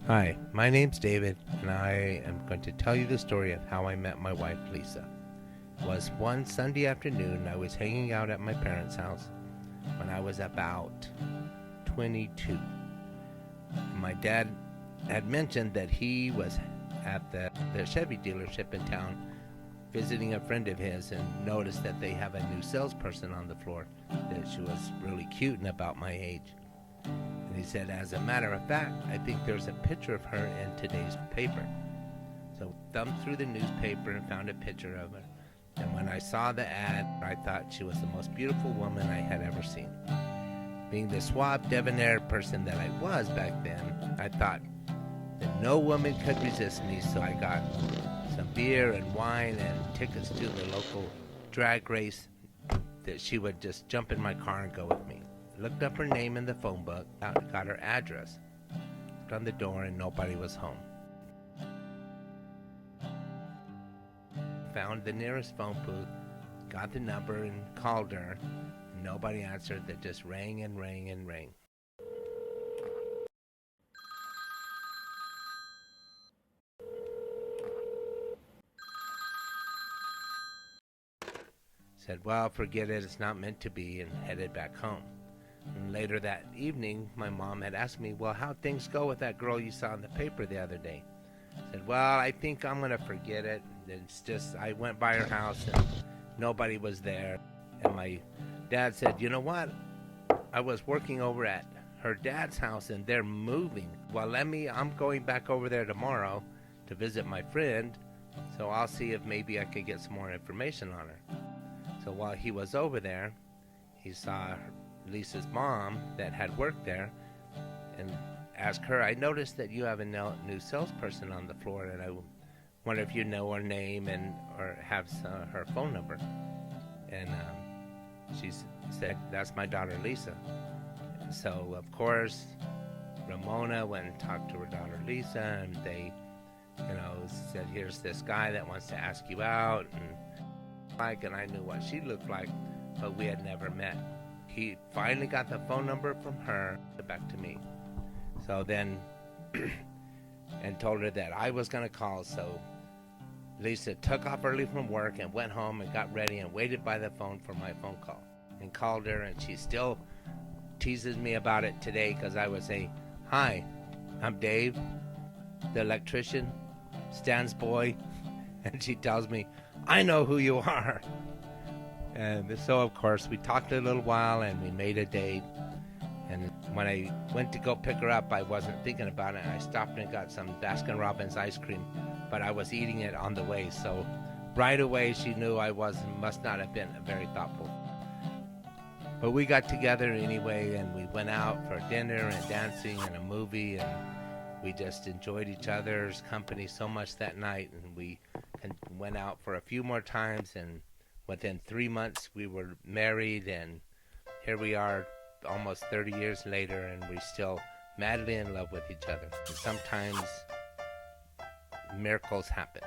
Hi, my name's David, and I am going to tell you the story of how I met my wife, Lisa. It was one Sunday afternoon. I was hanging out at my parents' house when I was about 22. My dad had mentioned that he was at the Chevy dealership in town visiting a friend of his and noticed that they have a new salesperson on the floor, that she was really cute and about my age. And he said, as a matter of fact, I think there's a picture of her in today's paper. So thumbed through the newspaper and found a picture of her. And when I saw the ad, I thought she was the most beautiful woman I had ever seen. Being the suave, debonair person that I was back then, I thought that no woman could resist me, so I got some beer and wine and tickets to the local drag race, that she would just jump in my car and go with me. Looked up her name in the phone book, got her address, knocked on the door, and nobody was home. Found the nearest phone booth, got the number and called her. Nobody answered. That just rang and rang and rang. Said, well, forget it, it's not meant to be, and headed back home. And later that evening, my mom had asked me, well, how'd things go with that girl you saw in the paper the other day? I said, well, I think I'm going to forget it. It's just, I went by her house and nobody was there. And my dad said, you know what? I was working over at her dad's house and they're moving. Well, I'm going back over there tomorrow to visit my friend, so I'll see if maybe I could get some more information on her. So while he was over there, he saw Lisa's mom that had worked there and asked her, I noticed that you have a new salesperson on the floor, and I wonder if you know her name or have her phone number. And she said, that's my daughter Lisa. So of course Ramona went and talked to her daughter Lisa, and they said, here's this guy that wants to ask you out, and I knew what she looked like, but we had never met. He finally got the phone number from her back to me. So then, and told her that I was going to call. So Lisa took off early from work and went home and got ready and waited by the phone for my phone call. And called her, and she still teases me about it today, because I would say, hi, I'm Dave, the electrician, Stan's boy. And she tells me, I know who you are. And so, of course, we talked a little while and we made a date. And when I went to go pick her up, I wasn't thinking about it. I stopped and got some Baskin-Robbins ice cream, but I was eating it on the way. So right away, she knew I must not have been very thoughtful. But we got together anyway, and we went out for dinner and dancing and a movie, and we just enjoyed each other's company so much that night. And we went out for a few more times, and within 3 months we were married, and here we are almost 30 years later, and we're still madly in love with each other. And sometimes miracles happen.